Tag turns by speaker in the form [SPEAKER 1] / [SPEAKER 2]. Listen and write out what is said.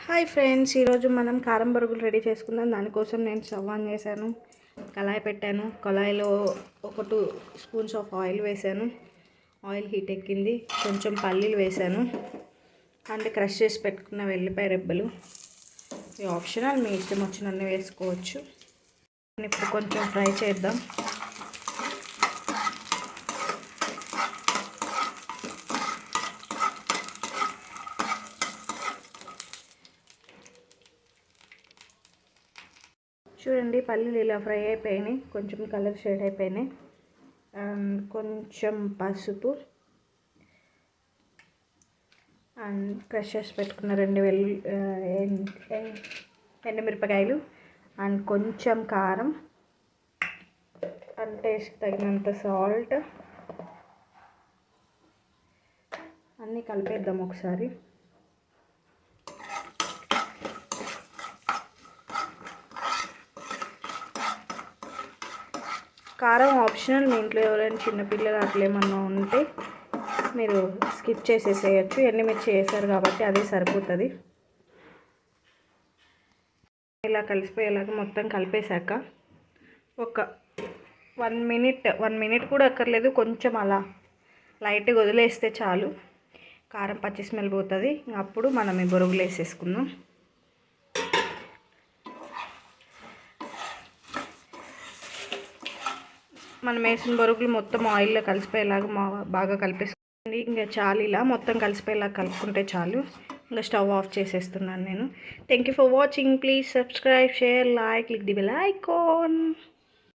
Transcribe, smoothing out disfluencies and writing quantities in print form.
[SPEAKER 1] Hi friends, ఈరోజు మనం కారం బొరుగులు రెడీ చేసుకుందాం. దానికోసం నేను స్టవ్ ఆన్ చేశాను, కళాయి పెట్టాను. కళాయిలో ఒక 2 స్పూన్స్ ఆఫ్ ఆయిల్ వేసాను. ఆయిల్ హీట్ ఎక్కింది. కొంచెం పల్లీలు వేసాను అంటే క్రష్ చేసి పెట్టుకున్న వెల్లిపాయ రెబ్బలు. ఇది ఆప్షనల్, మీ ఇష్టం వచ్చినన్ని వేసుకోవచ్చు. ఇప్పుడు కొంచెం ఫ్రై చేద్దాం. చూడండి, పల్లీలు ఇలా ఫ్రై అయిపోయినాయి, కొంచెం కలర్ షేడ్ అయిపోయినాయి. అండ్ కొంచెం పసుపు అండ్ క్రష్ చేసి పెట్టుకున్న 2 ఎండుమిరపకాయలు అండ్ కొంచెం కారం అండ్ టేస్ట్ తగినంత సాల్ట్ అన్నీ కలిపేద్దాం ఒకసారి. కారం ఆప్షనల్, మీ ఇంట్లో ఎవరైనా చిన్నపిల్లలు అట్లా ఏమన్నా ఉంటే మీరు స్కిప్ చేసేసేయచ్చు. ఎండుమిర్చి వేసారు కాబట్టి అదే సరిపోతుంది. ఇలా కలిసిపోయేలాగా మొత్తం కలిపేశాక ఒక 1 మినిట్ కూడా అక్కర్లేదు, కొంచెం అలా లైట్గా వదిలేస్తే చాలు. కారం పచ్చి స్మెల్ పోతుంది. అప్పుడు మనం ఈ బొరుగులు వేసేసుకుందాం. మనం వేసిన బొరుగులు మొత్తం ఆయిల్లో కలిసిపోయేలాగా బాగా కలిపేసుకోండి. ఇంకా చాలు, ఇలా మొత్తం కలిసిపోయేలాగా కలుపుకుంటే చాలు. ఇంకా స్టవ్ ఆఫ్ చేసేస్తున్నాను నేను. Thank you for watching. Please subscribe, share, like, click the bell icon.